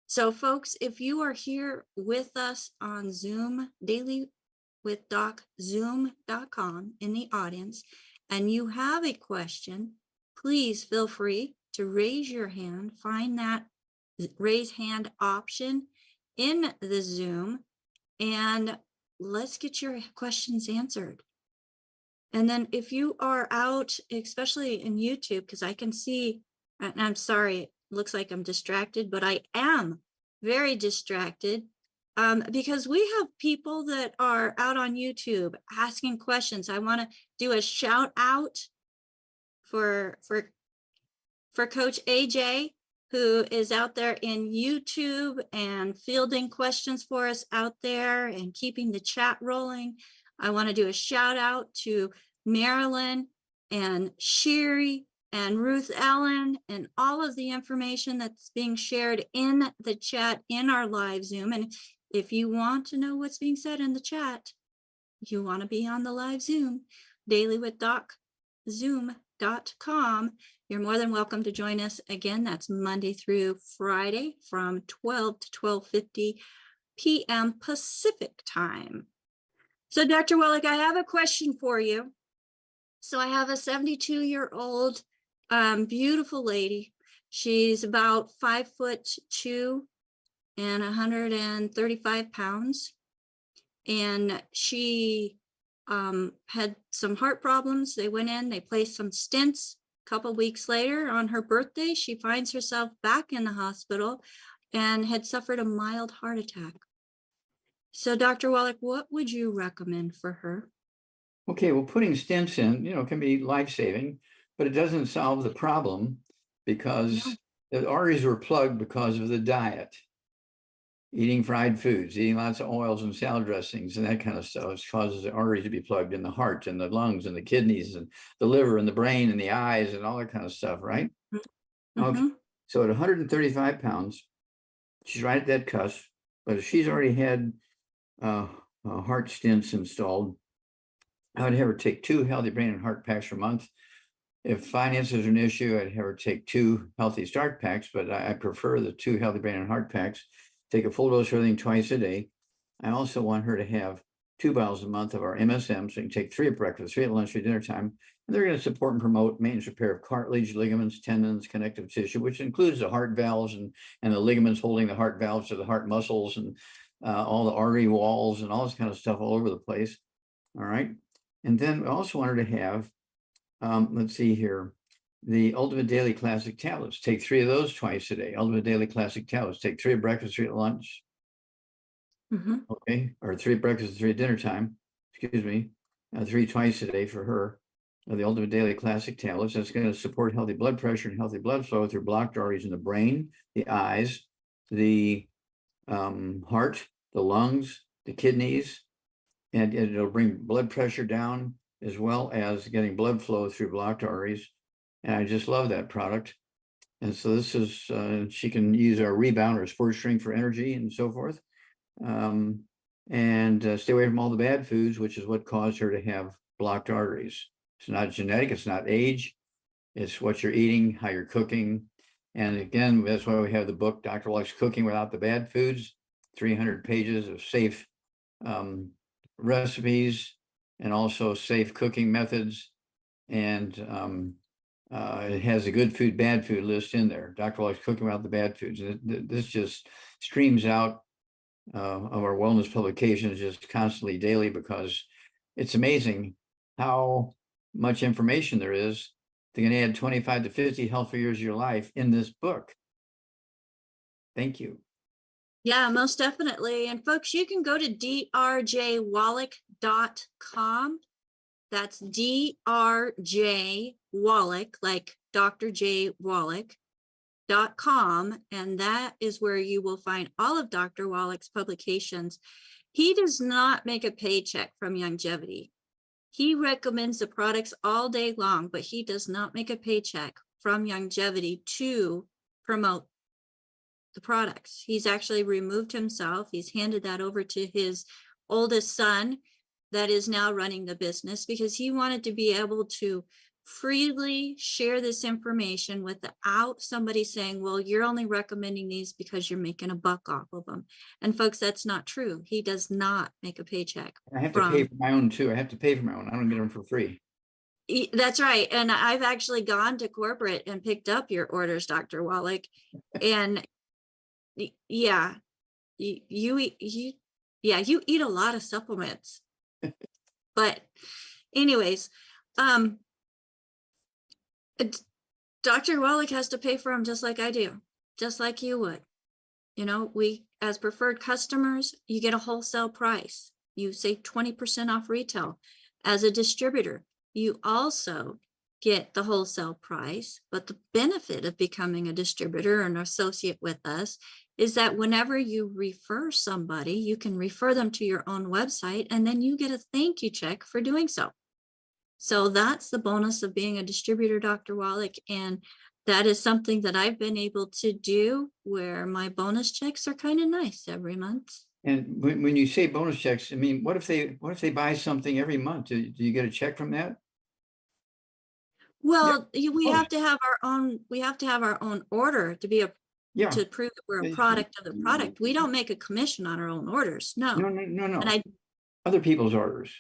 So folks, if you are here with us on Zoom daily with Doc, zoom.com in the audience, and you have a question, please feel free to raise your hand. Find that raise hand option in the Zoom, and let's get your questions answered. And then if you are out, especially in YouTube, because I can see, and I'm sorry, it looks like I'm distracted, but I am very distracted. Because we have people that are out on YouTube asking questions. I want to do a shout out for Coach AJ, who is out there in YouTube and fielding questions for us out there and keeping the chat rolling. I want to do a shout out to Marilyn and Sherry and Ruth Ellen and all of the information that's being shared in the chat in our live Zoom. And if you want to know what's being said in the chat, you want to be on the live Zoom, daily with Doc, zoom.com. You're more than welcome to join us. Again, that's Monday through Friday from 12 to 12:50 p.m. Pacific time. So Dr. Wallach, I have a question for you. So I have a 72-year-old beautiful lady. She's about 5'2" and 135 pounds. and she had some heart problems. They went in, they placed some stents. A couple weeks later, on her birthday, she finds herself back in the hospital and had suffered a mild heart attack. So, Dr. Wallach, what would you recommend for her? Okay, well, putting stents in, can be life-saving, but it doesn't solve the problem because No. the arteries were plugged because of the diet. Eating fried foods, eating lots of oils and salad dressings and that kind of stuff causes the arteries to be plugged in the heart and the lungs and the kidneys and the liver and the brain and the eyes and all that kind of stuff, right? Okay, Mm-hmm. so at 135 pounds, she's right at that cusp, but she's already had heart stents installed. I would have her take 2 healthy brain and heart packs per month. If finances are an issue, I'd have her take 2 healthy start packs, but I prefer the 2 healthy brain and heart packs. Take a full dose of everything twice a day. I also want her to have 2 bottles a month of our MSM, so you can take 3 at breakfast, 3 at lunch, 3 at dinner time. And they're going to support and promote maintenance repair of cartilage, ligaments, tendons, connective tissue, which includes the heart valves and the ligaments holding the heart valves to the heart muscles and all the artery walls and all this kind of stuff all over the place. All right. And then we also want her to have, let's see here, the Ultimate Daily Classic tablets. Take 3 of those twice a day. Ultimate Daily Classic tablets. Take 3 at breakfast, 3 at lunch. Mm-hmm. Okay, or 3 at breakfast, 3 at dinner time. Excuse me, 3 twice a day for her. The Ultimate Daily Classic tablets. That's going to support healthy blood pressure and healthy blood flow through blocked arteries in the brain, the eyes, the heart, the lungs, the kidneys, and it'll bring blood pressure down as well as getting blood flow through blocked arteries. And I just love that product. And so this is, she can use our Rebound or Sports Drink for energy and so forth. And stay away from all the bad foods, which is what caused her to have blocked arteries. It's not genetic, it's not age, it's what you're eating, how you're cooking. And again, that's why we have the book, Dr. Wallach's Cooking Without the Bad Foods, 300 pages of safe recipes and also safe cooking methods. And it has a good food, bad food list in there. Dr. Wallach's Cooking Without the Bad Foods. This just streams out of our wellness publications just constantly daily, because it's amazing how much information there is. They're going to add 25 to 50 healthy years of your life in this book. Thank you. Yeah, most definitely. And folks, you can go to drjwallach.com. That's DRJ Wallach, like Dr. J Wallach.com. And that is where you will find all of Dr. Wallach's publications. He does not make a paycheck from longevity. He recommends the products all day long, but he does not make a paycheck from longevity to promote the products. He's actually removed himself. He's handed that over to his oldest son that is now running the business, because he wanted to be able to freely share this information without somebody saying, well, you're only recommending these because you're making a buck off of them. And folks, that's not true. He does not make a paycheck. I have to pay for my own too. I have to pay for my own. I don't get them for free. That's right. And I've actually gone to corporate and picked up your orders, Dr. Wallach. And yeah, you eat a lot of supplements. But anyways, Dr. Wallach has to pay for them just like I do, just like you would. We, as preferred customers, you get a wholesale price. You save 20% off retail. As a distributor, you also get the wholesale price. But the benefit of becoming a distributor or an associate with us is that whenever you refer somebody, you can refer them to your own website, and then you get a thank you check for doing so. So that's the bonus of being a distributor, Dr. Wallach. And that is something that I've been able to do, where my bonus checks are kind of nice every month. And when you say bonus checks, I mean, what if they buy something every month? Do you get a check from that? Well, we have to have our own order to be to prove that we're a product of the product. We don't make a commission on our own orders. No. And other people's orders.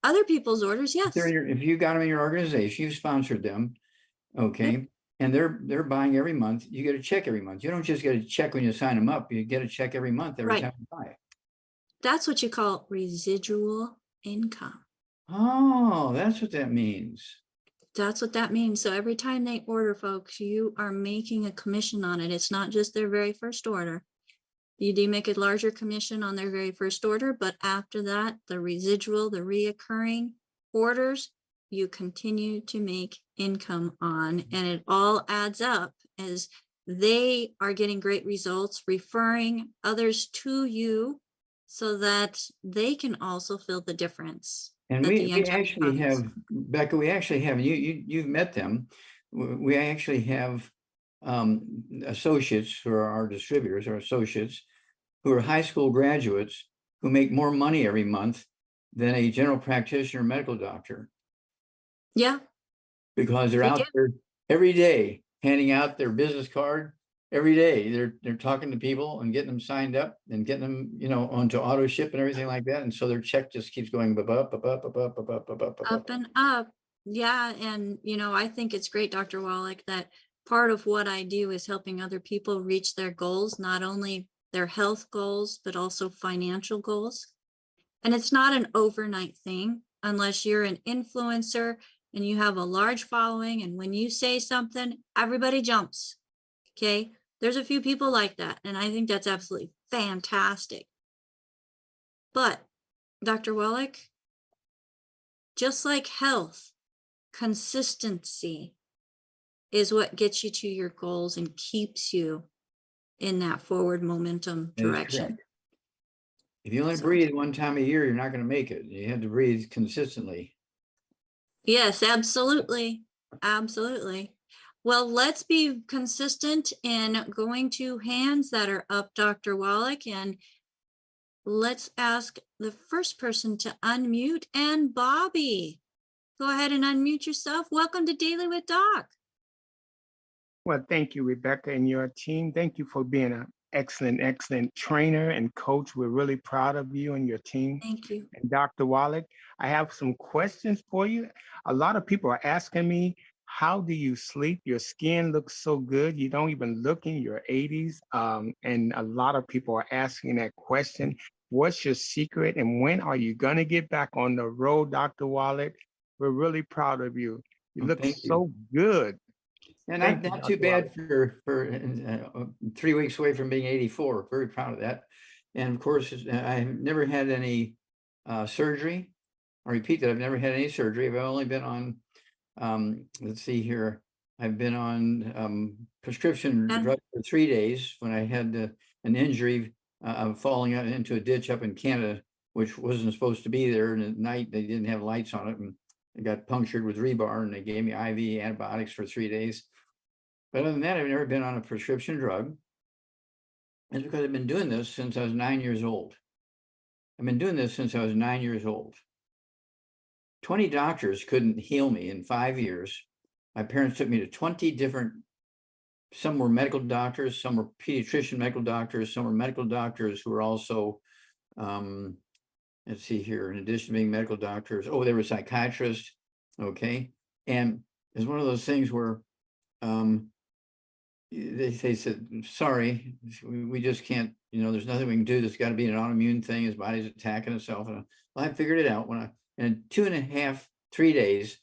Other people's orders, yes. If you got them in your organization, you've sponsored them, okay, yep. And they're buying every month. You get a check every month. You don't just get a check when you sign them up. You get a check every month every time you buy. That's what you call residual income. Oh, that's what that means. That's what that means. So every time they order, folks, you are making a commission on it. It's not just their very first order. You do make a larger commission on their very first order, but after that, the residual, the reoccurring orders, you continue to make income on, and it all adds up as they are getting great results, referring others to you so that they can also feel the difference. And That we the end actually have, Becca, we actually have, you've met them. We actually have associates who are our distributors, our associates, who are high school graduates who make more money every month than a general practitioner or medical doctor, Yeah, because they're they out do. there every day handing out their business card. Every day they're talking to people and getting them signed up and getting them, onto auto ship and everything like that. And so their check just keeps going Up and up. Yeah, and I think it's great, Dr. Wallach, that part of what I do is helping other people reach their goals, not only their health goals, but also financial goals. And it's not an overnight thing unless you're an influencer and you have a large following. And when you say something, everybody jumps. Okay. There's a few people like that. And I think that's absolutely fantastic. But Dr. Wallach, just like health, consistency is what gets you to your goals and keeps you in that forward momentum direction. If you only breathe one time a year, you're not going to make it. You have to breathe consistently. Yes, absolutely. Absolutely. Well, let's be consistent in going to hands that are up, Dr. Wallach, and let's ask the first person to unmute. And Bobby, go ahead and unmute yourself. Welcome to Daily with Doc. Well, thank you, Rebecca, and your team. Thank you for being an excellent trainer and coach. We're really proud of you and your team. Thank you. And Dr. Wallach, I have some questions for you. A lot of people are asking me, how do you sleep? Your skin looks so good. You don't even look in your 80s. And a lot of people are asking that question. What's your secret? And when are you going to get back on the road, Dr. Wallach? We're really proud of you. You look so good. And Thank not you, too Dr. bad Wallach. for 3 weeks away from being 84. Very proud of that. And of course, I've never had any surgery. I repeat that I've never had any surgery. I've only been on, let's see here. I've been on prescription drug for 3 days when I had an injury of falling into a ditch up in Canada, which wasn't supposed to be there. And at night they didn't have lights on it, and it got punctured with rebar, and they gave me IV antibiotics for 3 days. But other than that, I've never been on a prescription drug. It's because I've been doing this since I was 9 years old. I've been doing this since I was 9 years old. 20 doctors couldn't heal me in 5 years. My parents took me to 20 different, some were medical doctors, some were pediatrician medical doctors, some were medical doctors who were also, let's see here, in addition to being medical doctors, they were psychiatrists, okay? And it's one of those things where they said, sorry, we just can't, there's nothing we can do. There's got to be an autoimmune thing. His body's attacking itself. And I figured it out in 2.5, 3 days,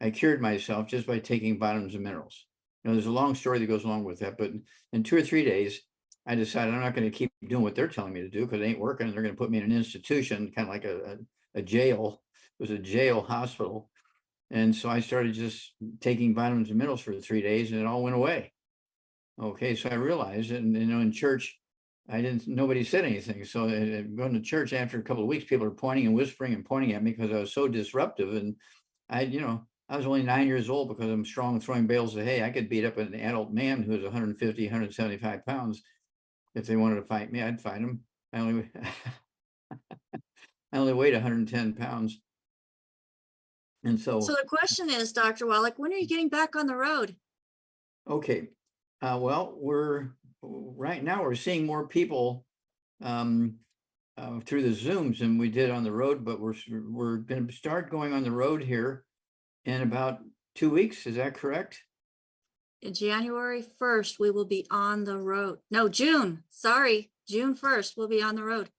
I cured myself just by taking vitamins and minerals. There's a long story that goes along with that, but in 2 or 3 days, I decided I'm not going to keep doing what they're telling me to do because it ain't working. They're going to put me in an institution, kind of like a jail. It was a jail hospital. And so I started just taking vitamins and minerals for 3 days, and it all went away. Okay, so I realized, and in church, nobody said anything. So going to church after a couple of weeks, people are pointing and whispering and pointing at me because I was so disruptive. And I was only 9 years old because I'm strong throwing bales of hay. I could beat up an adult man who was 150, 175 pounds. If they wanted to fight me, I'd fight him. I only weighed 110 pounds. And so the question is, Dr. Wallach, when are you getting back on the road? Okay. Well, right now we're seeing more people through the Zooms than we did on the road, but we're going to start going on the road here in about 2 weeks. Is that correct? January 1st, we will be on the road. No, June. Sorry, June 1st, we'll be on the road.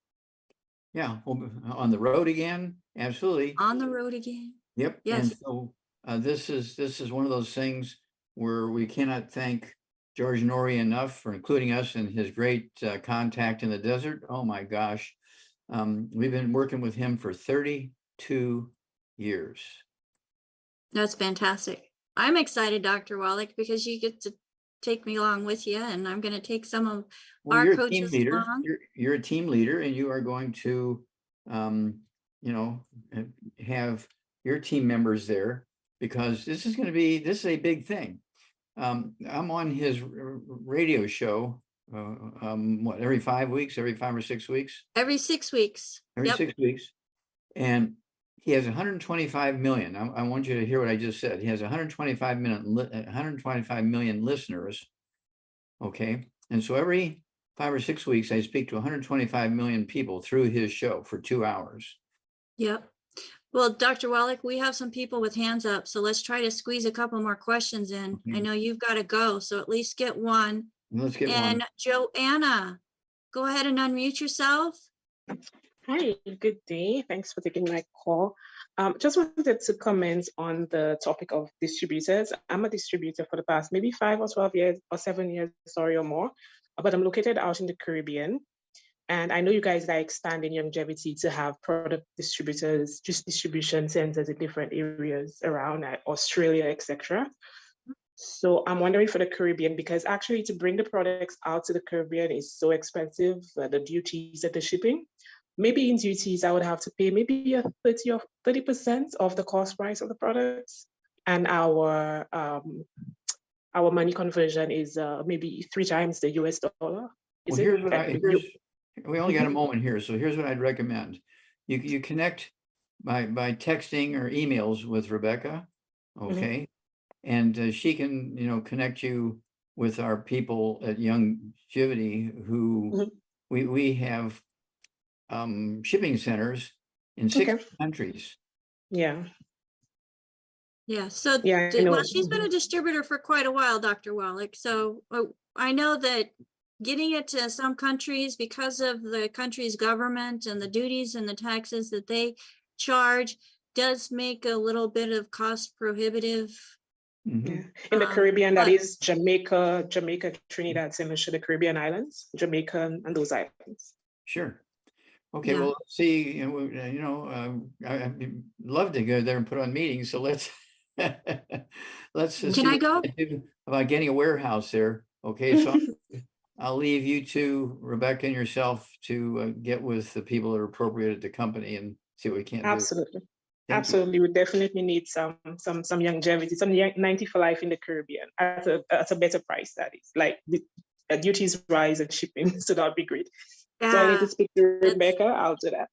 Yeah, on the road again, absolutely. On the road again. Yep. And Yes. so this is one of those things where we cannot thank George Norrie enough for including us in his great contact in the desert. Oh my gosh. We've been working with him for 32 years. That's fantastic. I'm excited, Dr. Wallach, because you get to take me along with you, and I'm going to take some of Well, our you're a team coaches leader. along. You're a team leader, and you are going to, you know, have your team members there, because this is a big thing. I'm on his radio show, what, every 5 weeks, every 5 or 6 weeks, Every 6 weeks. every Yep. 6 weeks. And he has 125 million. I want you to hear what I just said. He has 125 million listeners. Okay. And so every 5 or 6 weeks, I speak to 125 million people through his show for 2 hours. Yep. Well, Dr. Wallach, we have some people with hands up, so let's try to squeeze a couple more questions in. I Okay. know you've got to go, so at least get one. Let's get And one. Joanna, go ahead and unmute yourself. Hi, good day. Thanks for taking my call. Just wanted to comment on the topic of distributors. I'm a distributor for the past maybe 5 or 12 years or 7 years, sorry, or more, but I'm located out in the Caribbean. And I know you guys are expanding longevity to have product distributors, just distribution centers in different areas around Australia, etc. So I'm wondering for the Caribbean, because actually to bring the products out to the Caribbean is so expensive, the duties and the shipping. Maybe in duties, I would have to pay maybe a 30% of the cost price of the products. And our money conversion is maybe 3 times the US dollar. Well, here's what we only got a moment here. So here's what I'd recommend. You connect by texting or emails with Rebecca. Okay. And she can, connect you with our people at Longevity who we have shipping centers in 6 countries. Yeah. So, yeah, well, she's been a distributor for quite a while, Dr. Wallach. So I know that getting it to some countries, because of the country's government and the duties and the taxes that they charge, does make a little bit of cost prohibitive. Yeah. In the Caribbean, that is Jamaica, Trinidad, St. Lucia, the Caribbean islands, Jamaica and those islands. Sure. Okay. Yeah. Well, let's see, I'd love to go there and put on meetings. So let's Can I go? About getting a warehouse there. Okay. So I'll leave you two, Rebecca and yourself, to get with the people that are appropriate at the company and see what we can do. Absolutely. Absolutely. We definitely need some longevity, some 90 for life in the Caribbean at a better price. That is like the duties rise and shipping. So that'd be great. So I need to speak to Rebecca. I'll do that.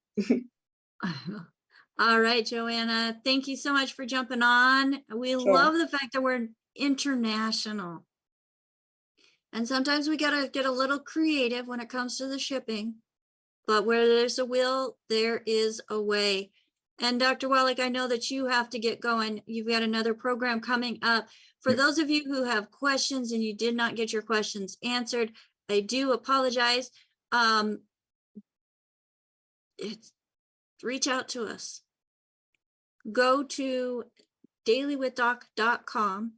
All right, Joanna. Thank you so much for jumping on. We love the fact that we're international. And sometimes we gotta get a little creative when it comes to the shipping. But where there's a will, there is a way. And Dr. Wallach, I know that you have to get going. You've got another program coming up. For those of you who have questions and you did not get your questions answered, I do apologize. Reach out to us. Go to dailywithdoc.com.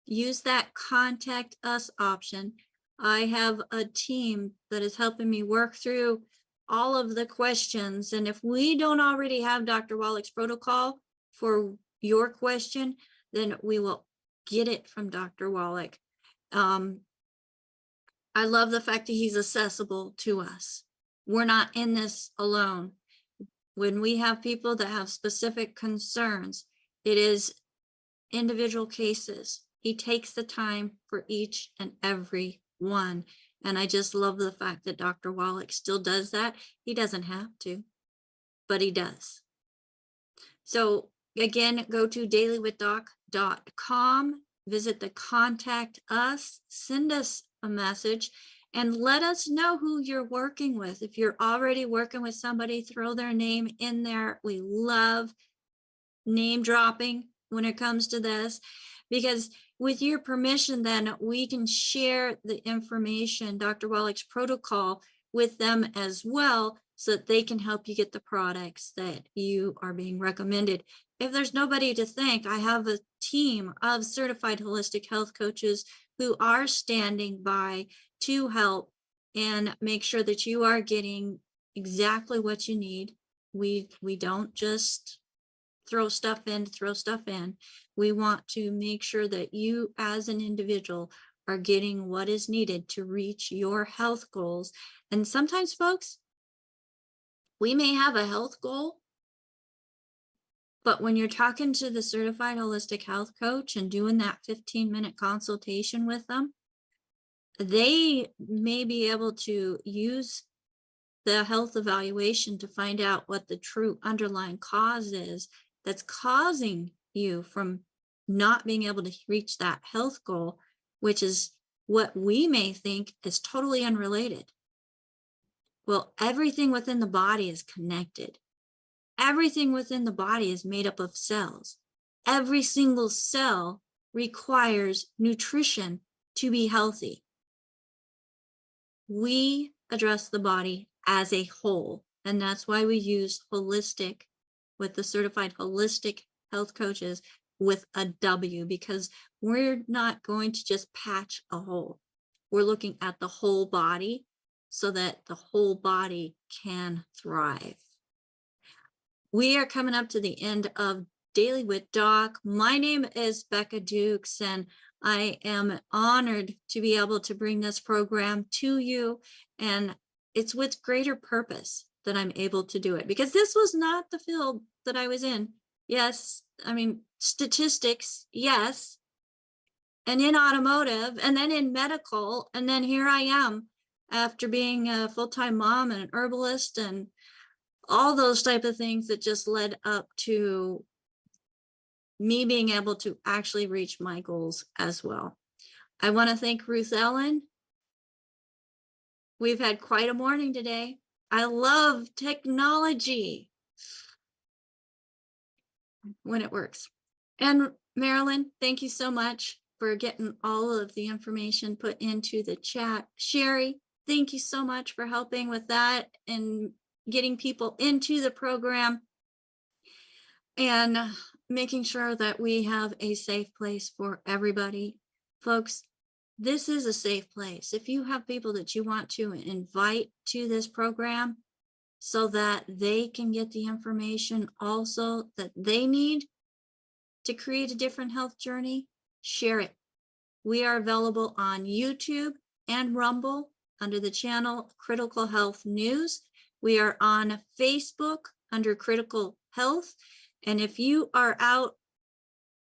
Use that contact us option. I have a team that is helping me work through all of the questions. And if we don't already have Dr. Wallach's protocol for your question, then we will get it from Dr. Wallach. I love the fact that he's accessible to us. We're not in this alone. When we have people that have specific concerns, it is individual cases. He takes the time for each and every one. And I just love the fact that Dr. Wallach still does that. He doesn't have to, but he does. So again, go to dailywithdoc.com, visit the contact us, send us a message, and let us know who you're working with. If you're already working with somebody, throw their name in there. We love name dropping when it comes to this, because with your permission, then we can share the information, Dr. Wallach's protocol, with them as well, so that they can help you get the products that you are being recommended. If there's nobody to thank, I have a team of certified holistic health coaches who are standing by to help and make sure that you are getting exactly what you need. We don't just throw stuff in to throw stuff in. We want to make sure that you as an individual are getting what is needed to reach your health goals. And sometimes, folks, we may have a health goal, but when you're talking to the certified holistic health coach and doing that 15-minute consultation with them, they may be able to use the health evaluation to find out what the true underlying cause is that's causing you from not being able to reach that health goal, which is what we may think is totally unrelated. Well, everything within the body is connected. Everything within the body is made up of cells. Every single cell requires nutrition to be healthy. We address the body as a whole, and that's why we use holistic with the certified holistic health coaches with a W, because we're not going to just patch a hole. We're looking at the whole body so that the whole body can thrive. We are coming up to the end of Daily with Doc. My name is Becca Dukes, and I am honored to be able to bring this program to you. And it's with greater purpose that I'm able to do it, because this was not the field that I was in. Yes, I mean, statistics, yes, and in automotive, and then in medical, and then here I am after being a full-time mom and an herbalist and all those type of things that just led up to me being able to actually reach my goals as well. I want to thank Ruth Ellen. We've had quite a morning today. I love technology when it works. And Marilyn, thank you so much for getting all of the information put into the chat. Sherry, thank you so much for helping with that and getting people into the program and making sure that we have a safe place for everybody. Folks, this is a safe place. If you have people that you want to invite to this program so that they can get the information also that they need to create a different health journey, share it. We are available on YouTube and Rumble under the channel Critical Health News. We are on Facebook under Critical Health. And if you are out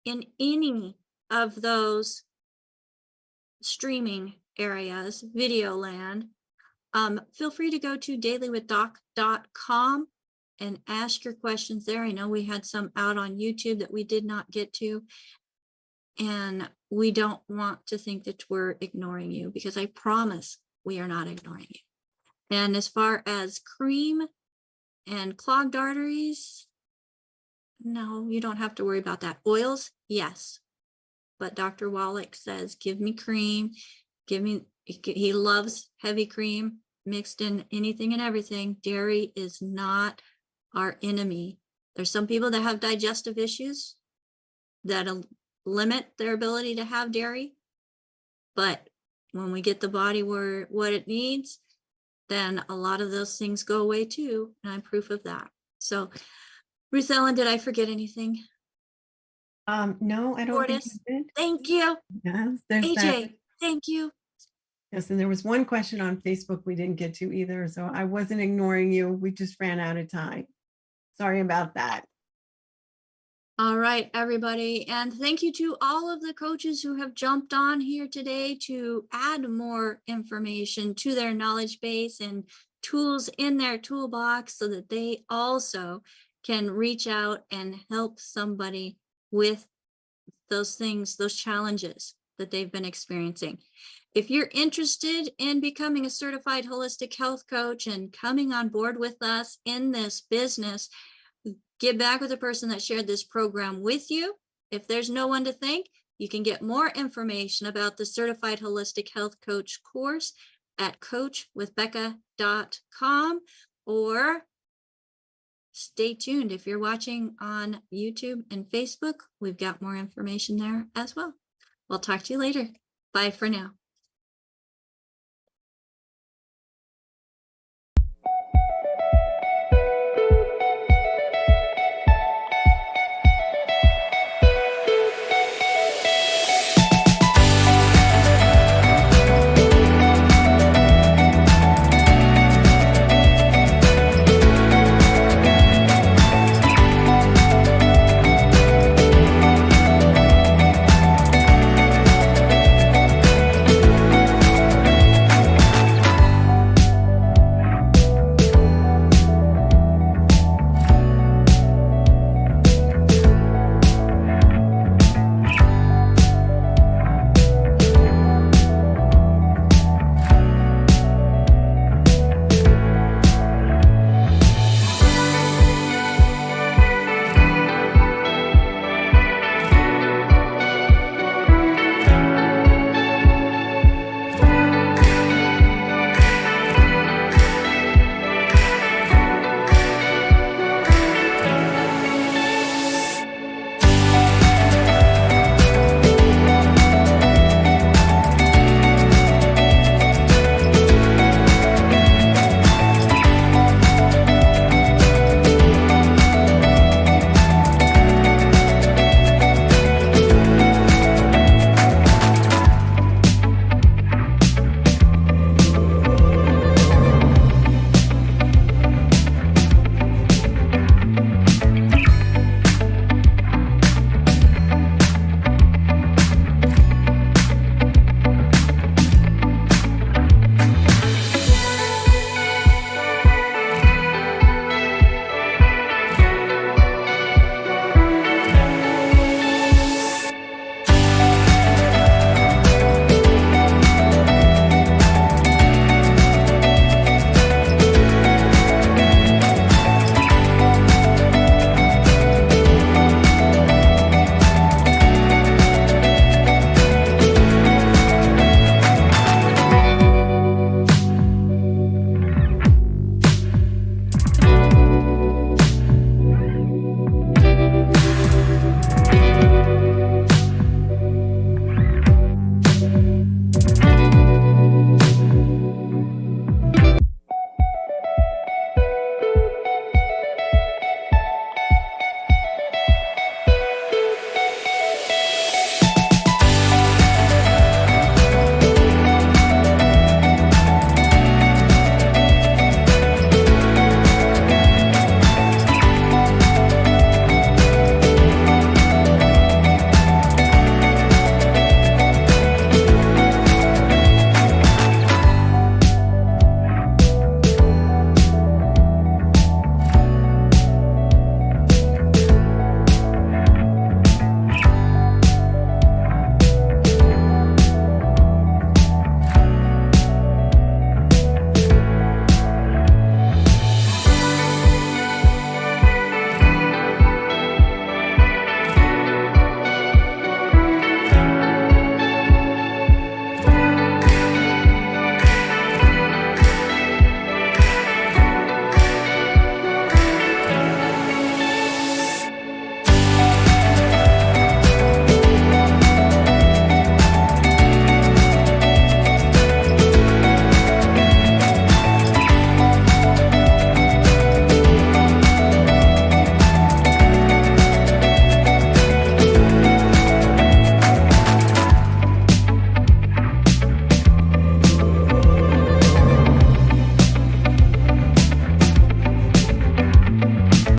in any of those streaming areas, video land, feel free to go to dailywithdoc.com and ask your questions there. I know we had some out on YouTube that we did not get to, and we don't want to think that we're ignoring you, because I promise we are not ignoring you. And as far as cream and clogged arteries, no, you don't have to worry about that. Oils, yes. But Dr. Wallach says, give me cream, he loves heavy cream mixed in anything and everything. Dairy is not our enemy. There's some people that have digestive issues that limit their ability to have dairy. But when we get the body what it needs, then a lot of those things go away too. And I'm proof of that. So, Ruth Ellen, did I forget anything? No, I don't think you did. Thank you. Yes, there's AJ, that. thank you. Yes, and there was one question on Facebook we didn't get to either, so I wasn't ignoring you. We just ran out of time. Sorry about that. All right, everybody. And thank you to all of the coaches who have jumped on here today to add more information to their knowledge base and tools in their toolbox so that they also can reach out and help somebody with those things, those challenges that they've been experiencing. If you're interested in becoming a certified holistic health coach and coming on board with us in this business, get back with the person that shared this program with you. If there's no one to thank, you can get more information about the Certified Holistic Health Coach course at coachwithbecca.com. or stay tuned. If you're watching on YouTube and Facebook, we've got more information there as well. We'll talk to you later. Bye for now.